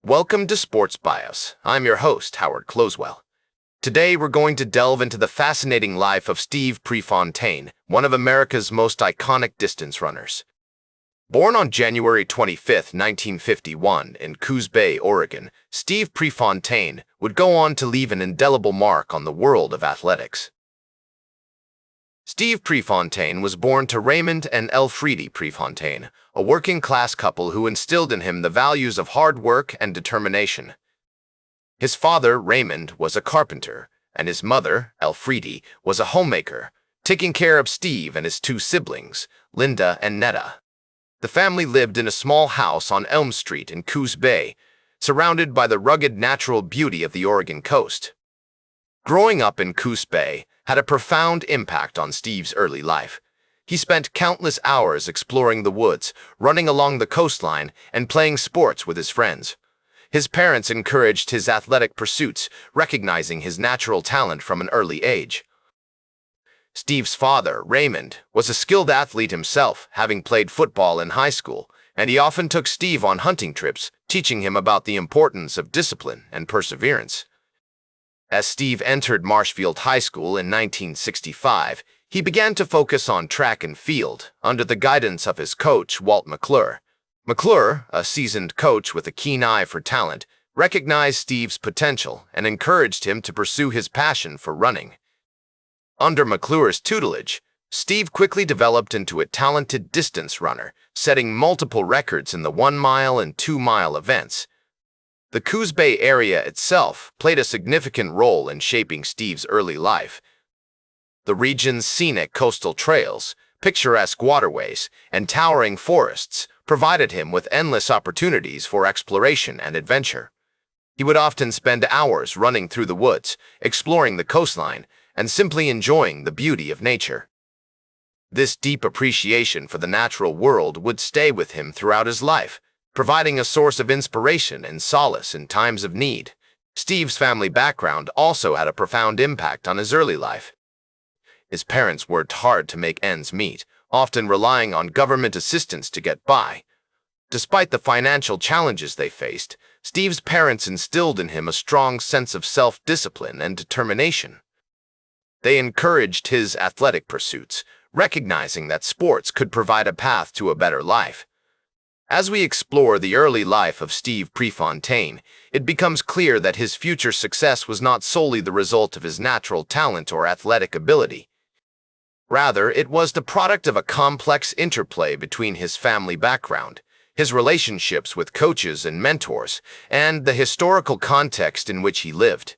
Welcome to Sports Bios. I'm your host, Howard Closewell. Today we're going to delve into the fascinating life of Steve Prefontaine, one of America's most iconic distance runners. Born on January 25, 1951, in Coos Bay, Oregon, Steve Prefontaine would go on to leave an indelible mark on the world of athletics. Steve Prefontaine was born to Raymond and Elfriede Prefontaine, a working-class couple who instilled in him the values of hard work and determination. His father, Raymond, was a carpenter, and his mother, Elfriede, was a homemaker, taking care of Steve and his two siblings, Linda and Netta. The family lived in a small house on Elm Street in Coos Bay, surrounded by the rugged natural beauty of the Oregon coast. Growing up in Coos Bay had a profound impact on Steve's early life. He spent countless hours exploring the woods, running along the coastline, and playing sports with his friends. His parents encouraged his athletic pursuits, recognizing his natural talent from an early age. Steve's father, Raymond, was a skilled athlete himself, having played football in high school, and he often took Steve on hunting trips, teaching him about the importance of discipline and perseverance. As Steve entered Marshfield High School in 1965, he began to focus on track and field under the guidance of his coach, Walt McClure. McClure, a seasoned coach with a keen eye for talent, recognized Steve's potential and encouraged him to pursue his passion for running. Under McClure's tutelage, Steve quickly developed into a talented distance runner, setting multiple records in the 1-mile and 2-mile events. The Coos Bay area itself played a significant role in shaping Steve's early life. The region's scenic coastal trails, picturesque waterways, and towering forests provided him with endless opportunities for exploration and adventure. He would often spend hours running through the woods, exploring the coastline, and simply enjoying the beauty of nature. This deep appreciation for the natural world would stay with him throughout his life, providing a source of inspiration and solace in times of need. Steve's family background also had a profound impact on his early life. His parents worked hard to make ends meet, often relying on government assistance to get by. Despite the financial challenges they faced, Steve's parents instilled in him a strong sense of self-discipline and determination. They encouraged his athletic pursuits, recognizing that sports could provide a path to a better life. As we explore the early life of Steve Prefontaine, it becomes clear that his future success was not solely the result of his natural talent or athletic ability. Rather, it was the product of a complex interplay between his family background, his relationships with coaches and mentors, and the historical context in which he lived.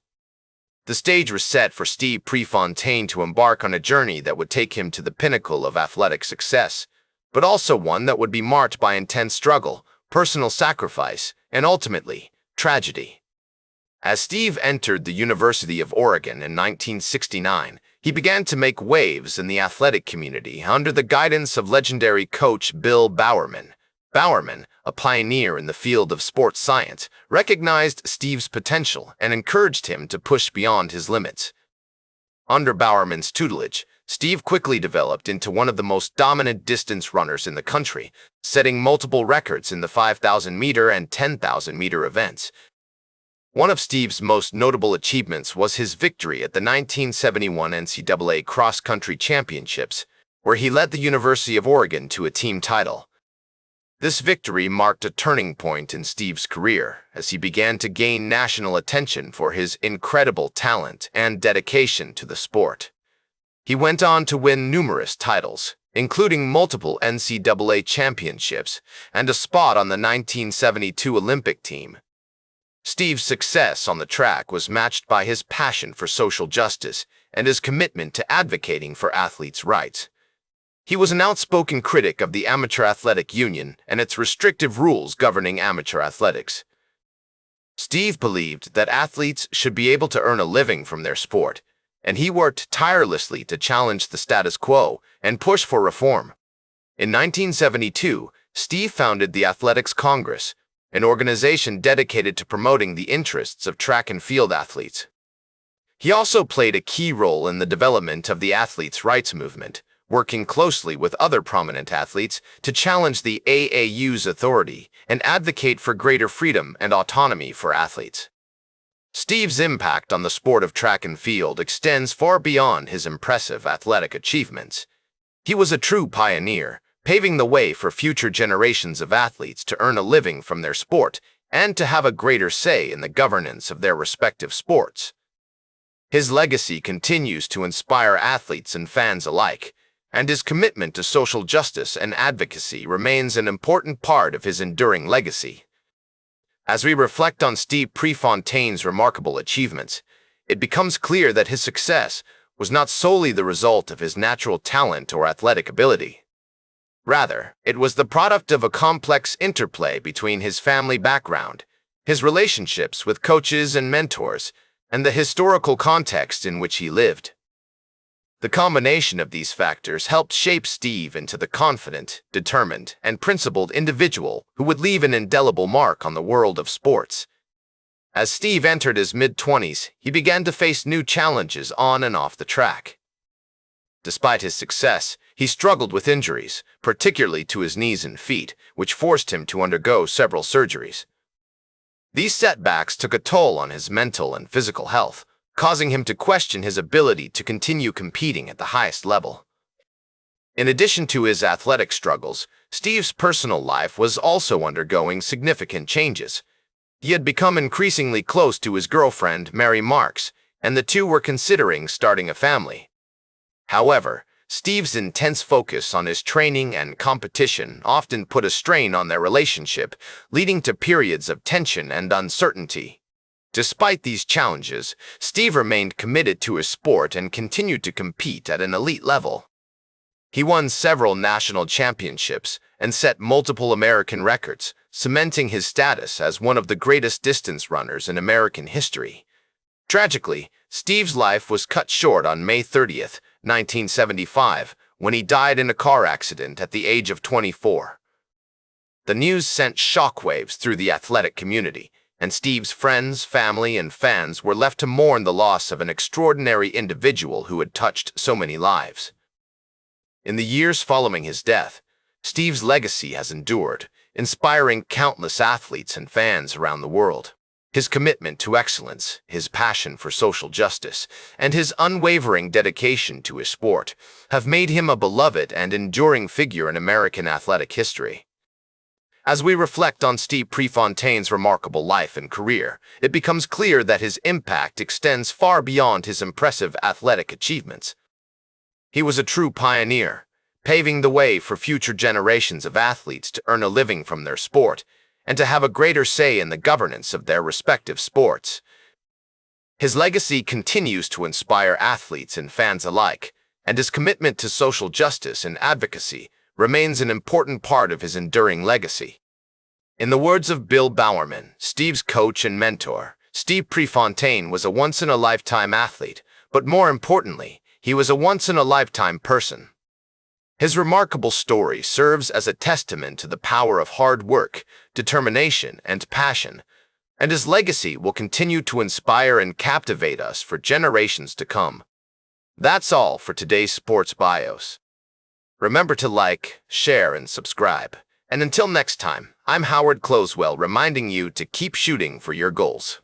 The stage was set for Steve Prefontaine to embark on a journey that would take him to the pinnacle of athletic success, but also one that would be marked by intense struggle, personal sacrifice, and ultimately, tragedy. As Steve entered the University of Oregon in 1969, he began to make waves in the athletic community under the guidance of legendary coach Bill Bowerman. Bowerman, a pioneer in the field of sports science, recognized Steve's potential and encouraged him to push beyond his limits. Under Bowerman's tutelage, Steve quickly developed into one of the most dominant distance runners in the country, setting multiple records in the 5,000-meter and 10,000-meter events. One of Steve's most notable achievements was his victory at the 1971 NCAA cross-country championships, where he led the University of Oregon to a team title. This victory marked a turning point in Steve's career as he began to gain national attention for his incredible talent and dedication to the sport. He went on to win numerous titles, including multiple NCAA championships and a spot on the 1972 Olympic team. Steve's success on the track was matched by his passion for social justice and his commitment to advocating for athletes' rights. He was an outspoken critic of the Amateur Athletic Union and its restrictive rules governing amateur athletics. Steve believed that athletes should be able to earn a living from their sport, and he worked tirelessly to challenge the status quo and push for reform. In 1972, Steve founded the Athletics Congress, an organization dedicated to promoting the interests of track and field athletes. He also played a key role in the development of the athletes' rights movement, working closely with other prominent athletes to challenge the AAU's authority and advocate for greater freedom and autonomy for athletes. Steve's impact on the sport of track and field extends far beyond his impressive athletic achievements. He was a true pioneer, paving the way for future generations of athletes to earn a living from their sport and to have a greater say in the governance of their respective sports. His legacy continues to inspire athletes and fans alike, and his commitment to social justice and advocacy remains an important part of his enduring legacy. As we reflect on Steve Prefontaine's remarkable achievements, it becomes clear that his success was not solely the result of his natural talent or athletic ability. Rather, it was the product of a complex interplay between his family background, his relationships with coaches and mentors, and the historical context in which he lived. The combination of these factors helped shape Steve into the confident, determined, and principled individual who would leave an indelible mark on the world of sports. As Steve entered his mid-20s, he began to face new challenges on and off the track. Despite his success, he struggled with injuries, particularly to his knees and feet, which forced him to undergo several surgeries. These setbacks took a toll on his mental and physical health, causing him to question his ability to continue competing at the highest level. In addition to his athletic struggles, Steve's personal life was also undergoing significant changes. He had become increasingly close to his girlfriend, Mary Marks, and the two were considering starting a family. However, Steve's intense focus on his training and competition often put a strain on their relationship, leading to periods of tension and uncertainty. Despite these challenges, Steve remained committed to his sport and continued to compete at an elite level. He won several national championships and set multiple American records, cementing his status as one of the greatest distance runners in American history. Tragically, Steve's life was cut short on May 30th, 1975, when he died in a car accident at the age of 24. The news sent shockwaves through the athletic community, and Steve's friends, family, and fans were left to mourn the loss of an extraordinary individual who had touched so many lives. In the years following his death, Steve's legacy has endured, inspiring countless athletes and fans around the world. His commitment to excellence, his passion for social justice, and his unwavering dedication to his sport have made him a beloved and enduring figure in American athletic history. As we reflect on Steve Prefontaine's remarkable life and career, it becomes clear that his impact extends far beyond his impressive athletic achievements. He was a true pioneer, paving the way for future generations of athletes to earn a living from their sport and to have a greater say in the governance of their respective sports. His legacy continues to inspire athletes and fans alike, and his commitment to social justice and advocacy remains an important part of his enduring legacy. In the words of Bill Bowerman, Steve's coach and mentor, Steve Prefontaine was a once-in-a-lifetime athlete, but more importantly, he was a once-in-a-lifetime person. His remarkable story serves as a testament to the power of hard work, determination, and passion, and his legacy will continue to inspire and captivate us for generations to come. That's all for today's Sports Bios. Remember to like, share, and subscribe. And until next time, I'm Howard Closewell reminding you to keep shooting for your goals.